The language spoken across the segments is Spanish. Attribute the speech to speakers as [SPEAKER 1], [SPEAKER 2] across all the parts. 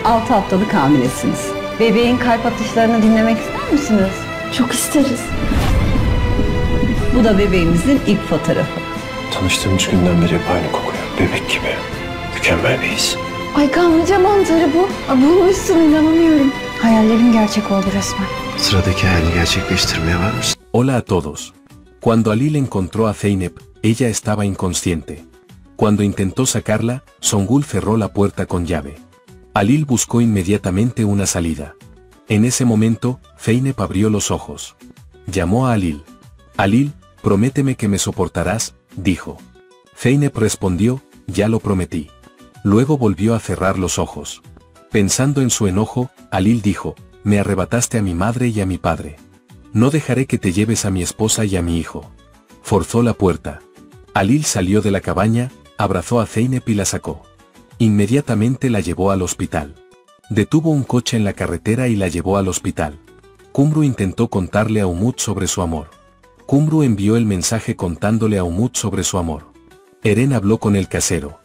[SPEAKER 1] 6 haftalık hamilesiniz. Bebeğin kalp atışlarını dinlemek ister misiniz?
[SPEAKER 2] Çok isteriz.
[SPEAKER 1] Bu da bebeğimizin ilk fotoğrafı.
[SPEAKER 3] Tanıştığımız günden beri hep aynı kokuyor. Bebek gibi. Mükemmel bir his.
[SPEAKER 2] Ay kanlıca mantarı bu. Bulmuşsun, inanamıyorum. Hayallerim gerçek oldu resmen.
[SPEAKER 3] Sıradaki hayalini gerçekleştirmeye var mısın?
[SPEAKER 4] Hola a todos. Cuando Halil encontró a Zeynep, ella estaba inconsciente. Cuando intentó sacarla, Songül cerró la puerta con llave. Halil buscó inmediatamente una salida. En ese momento, Zeynep abrió los ojos. Llamó a Halil. Halil, prométeme que me soportarás, dijo. Zeynep respondió, ya lo prometí. Luego volvió a cerrar los ojos. Pensando en su enojo, Halil dijo, me arrebataste a mi madre y a mi padre. No dejaré que te lleves a mi esposa y a mi hijo. Forzó la puerta. Halil salió de la cabaña, abrazó a Zeynep y la sacó. Inmediatamente la llevó al hospital. Detuvo un coche en la carretera y la llevó al hospital. Kumru intentó contarle a Umut sobre su amor. Kumru envió el mensaje contándole a Umut sobre su amor. Eren habló con el casero.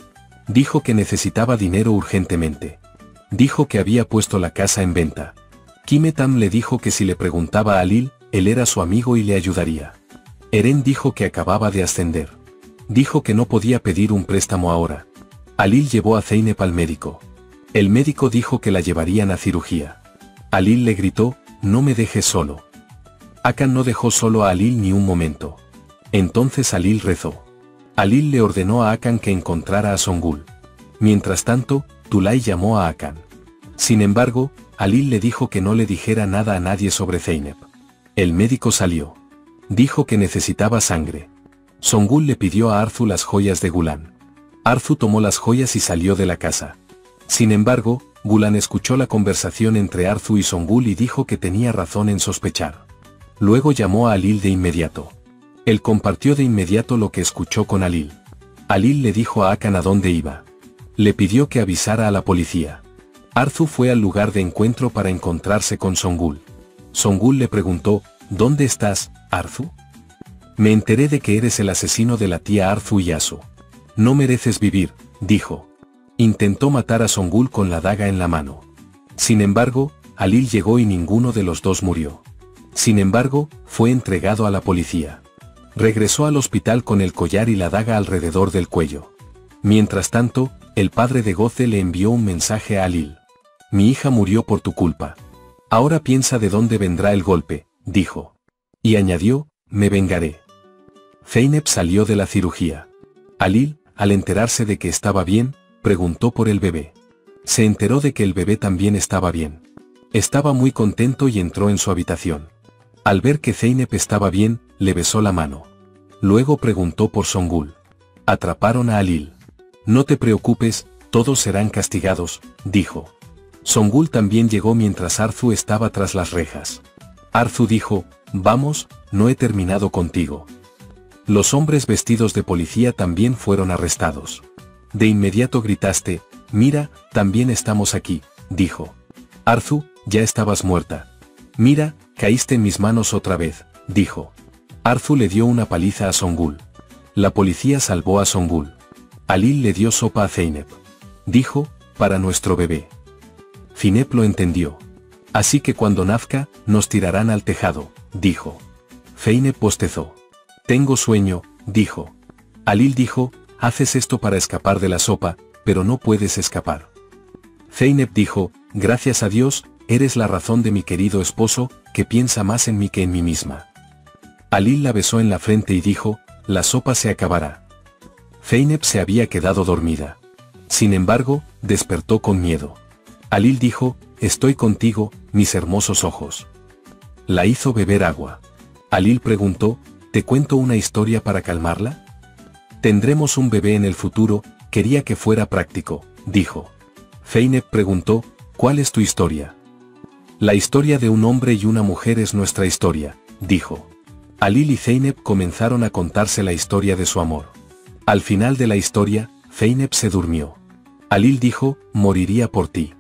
[SPEAKER 4] Dijo que necesitaba dinero urgentemente. Dijo que había puesto la casa en venta. Kimetam le dijo que si le preguntaba a Halil, él era su amigo y le ayudaría. Eren dijo que acababa de ascender. Dijo que no podía pedir un préstamo ahora. Halil llevó a Zeynep al médico. El médico dijo que la llevarían a cirugía. Halil le gritó, no me dejes solo. Hakan no dejó solo a Halil ni un momento. Entonces Halil rezó. Halil le ordenó a Hakan que encontrara a Songül. Mientras tanto, Tulay llamó a Hakan. Sin embargo, Halil le dijo que no le dijera nada a nadie sobre Zeynep. El médico salió. Dijo que necesitaba sangre. Songül le pidió a Arzu las joyas de Gulan. Arzu tomó las joyas y salió de la casa. Sin embargo, Gulan escuchó la conversación entre Arzu y Songül y dijo que tenía razón en sospechar. Luego llamó a Halil de inmediato. Él compartió de inmediato lo que escuchó con Halil. Halil le dijo a Hakan a dónde iba. Le pidió que avisara a la policía. Arzu fue al lugar de encuentro para encontrarse con Songül. Songül le preguntó, ¿dónde estás, Arzu? Me enteré de que eres el asesino de la tía Arzu y Yasu. No mereces vivir, dijo. Intentó matar a Songül con la daga en la mano. Sin embargo, Halil llegó y ninguno de los dos murió. Sin embargo, fue entregado a la policía. Regresó al hospital con el collar y la daga alrededor del cuello. Mientras tanto, el padre de Goze le envió un mensaje a Halil. Mi hija murió por tu culpa. Ahora piensa de dónde vendrá el golpe, dijo. Y añadió, me vengaré. Zeynep salió de la cirugía. Halil, al enterarse de que estaba bien, preguntó por el bebé. Se enteró de que el bebé también estaba bien. Estaba muy contento y entró en su habitación. Al ver que Zeynep estaba bien, le besó la mano. Luego preguntó por Songül. Atraparon a Halil. No te preocupes, todos serán castigados, dijo. Songül también llegó mientras Arzu estaba tras las rejas. Arzu dijo, vamos, no he terminado contigo. Los hombres vestidos de policía también fueron arrestados. De inmediato gritaste, mira, también estamos aquí, dijo. Arzu, ya estabas muerta. Mira, caíste en mis manos otra vez, dijo. Arzu le dio una paliza a Songül. La policía salvó a Songül. Halil le dio sopa a Zeynep. Dijo, para nuestro bebé. Zeynep lo entendió. Así que cuando nazca, nos tirarán al tejado, dijo. Zeynep bostezó. Tengo sueño, dijo. Halil dijo, haces esto para escapar de la sopa, pero no puedes escapar. Zeynep dijo, gracias a Dios, eres la razón de mi querido esposo, que piensa más en mí que en mí misma. Halil la besó en la frente y dijo, la sopa se acabará. Zeynep se había quedado dormida. Sin embargo, despertó con miedo. Halil dijo, estoy contigo, mis hermosos ojos. La hizo beber agua. Halil preguntó, ¿te cuento una historia para calmarla? Tendremos un bebé en el futuro, quería que fuera práctico, dijo. Zeynep preguntó, ¿cuál es tu historia? La historia de un hombre y una mujer es nuestra historia, dijo. Halil y Zeynep comenzaron a contarse la historia de su amor. Al final de la historia, Zeynep se durmió. Halil dijo, moriría por ti.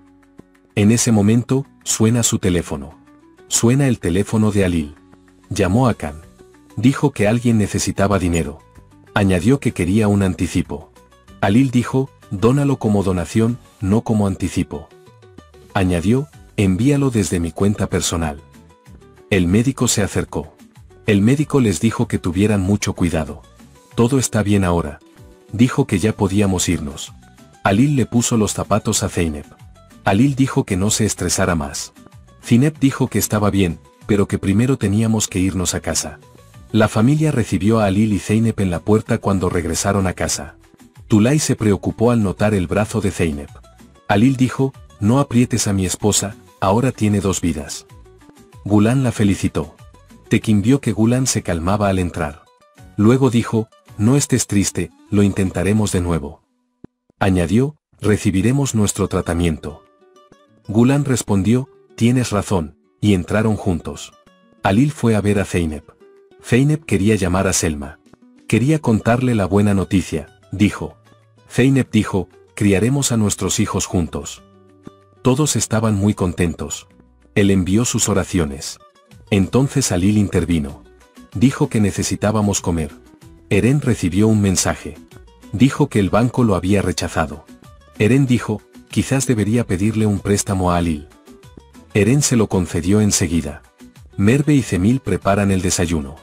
[SPEAKER 4] En ese momento, suena su teléfono. Suena el teléfono de Halil. Llamó a Hakan. Dijo que alguien necesitaba dinero. Añadió que quería un anticipo. Halil dijo, dónalo como donación, no como anticipo. Añadió, envíalo desde mi cuenta personal. El médico se acercó. El médico les dijo que tuvieran mucho cuidado. Todo está bien ahora. Dijo que ya podíamos irnos. Alil le puso los zapatos a Zeynep. Alil dijo que no se estresara más. Zeynep dijo que estaba bien, pero que primero teníamos que irnos a casa. La familia recibió a Alil y Zeynep en la puerta cuando regresaron a casa. Tulay se preocupó al notar el brazo de Zeynep. Alil dijo, no aprietes a mi esposa, ahora tiene 2 vidas. Gulan la felicitó. Tekin vio que Gulan se calmaba al entrar. Luego dijo, no estés triste, lo intentaremos de nuevo. Añadió, recibiremos nuestro tratamiento. Gulan respondió, tienes razón, y entraron juntos. Alil fue a ver a Zeynep. Zeynep quería llamar a Selma. Quería contarle la buena noticia, dijo. Zeynep dijo, criaremos a nuestros hijos juntos. Todos estaban muy contentos. Él envió sus oraciones. Entonces Alil intervino. Dijo que necesitábamos comer. Eren recibió un mensaje. Dijo que el banco lo había rechazado. Eren dijo, quizás debería pedirle un préstamo a Alil. Eren se lo concedió enseguida. Merve y Cemil preparan el desayuno.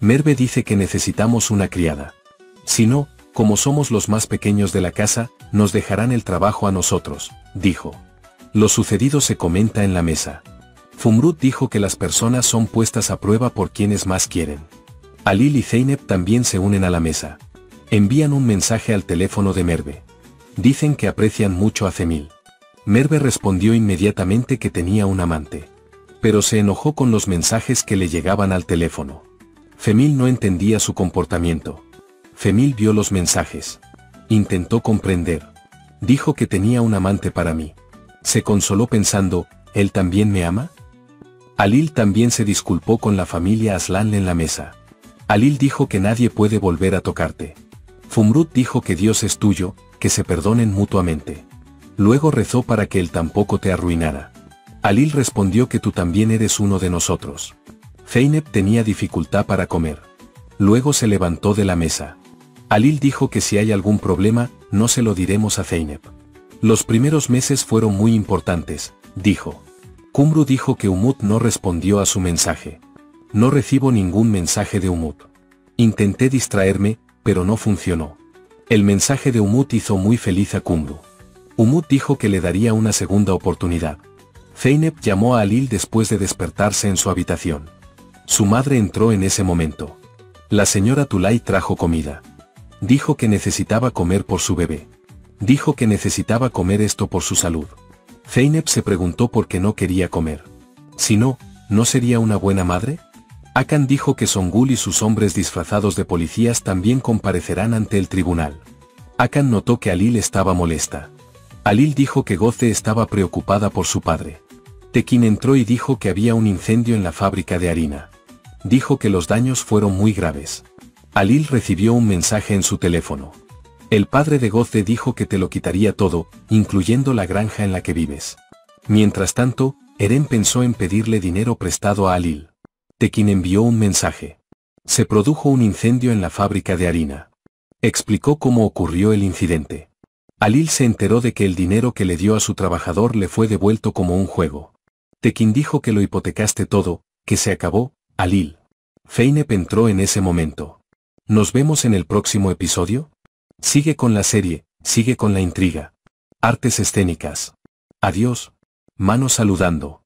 [SPEAKER 4] Merve dice que necesitamos una criada. Si no, como somos los más pequeños de la casa, nos dejarán el trabajo a nosotros, dijo. Lo sucedido se comenta en la mesa. Zumrud dijo que las personas son puestas a prueba por quienes más quieren. Alil y Zeynep también se unen a la mesa. Envían un mensaje al teléfono de Merve. Dicen que aprecian mucho a Cemil. Merve respondió inmediatamente que tenía un amante. Pero se enojó con los mensajes que le llegaban al teléfono. Cemil no entendía su comportamiento. Cemil vio los mensajes. Intentó comprender. Dijo que tenía un amante para mí. Se consoló pensando, ¿él también me ama? Alil también se disculpó con la familia Aslan en la mesa. Alil dijo que nadie puede volver a tocarte. Zumrud dijo que Dios es tuyo, que se perdonen mutuamente. Luego rezó para que él tampoco te arruinara. Alil respondió que tú también eres uno de nosotros. Zeynep tenía dificultad para comer. Luego se levantó de la mesa. Alil dijo que si hay algún problema, no se lo diremos a Zeynep. Los primeros meses fueron muy importantes, dijo. Kumru dijo que Umut no respondió a su mensaje. No recibo ningún mensaje de Umut. Intenté distraerme, pero no funcionó. El mensaje de Umut hizo muy feliz a Kumru. Umut dijo que le daría una segunda oportunidad. Zeynep llamó a Alil después de despertarse en su habitación. Su madre entró en ese momento. La señora Tulay trajo comida. Dijo que necesitaba comer por su bebé. Dijo que necesitaba comer esto por su salud. Zeynep se preguntó por qué no quería comer. Si no, ¿no sería una buena madre? Hakan dijo que Songul y sus hombres disfrazados de policías también comparecerán ante el tribunal. Hakan notó que Alil estaba molesta. Alil dijo que Goze estaba preocupada por su padre. Tekin entró y dijo que había un incendio en la fábrica de harina. Dijo que los daños fueron muy graves. Alil recibió un mensaje en su teléfono. El padre de Goze dijo que te lo quitaría todo, incluyendo la granja en la que vives. Mientras tanto, Eren pensó en pedirle dinero prestado a Alil. Tekin envió un mensaje. Se produjo un incendio en la fábrica de harina. Explicó cómo ocurrió el incidente. Alil se enteró de que el dinero que le dio a su trabajador le fue devuelto como un juego. Tekin dijo que lo hipotecaste todo, que se acabó, Alil. Zeynep entró en ese momento. ¿Nos vemos en el próximo episodio? Sigue con la serie, sigue con la intriga. Artes escénicas. Adiós. Manos saludando.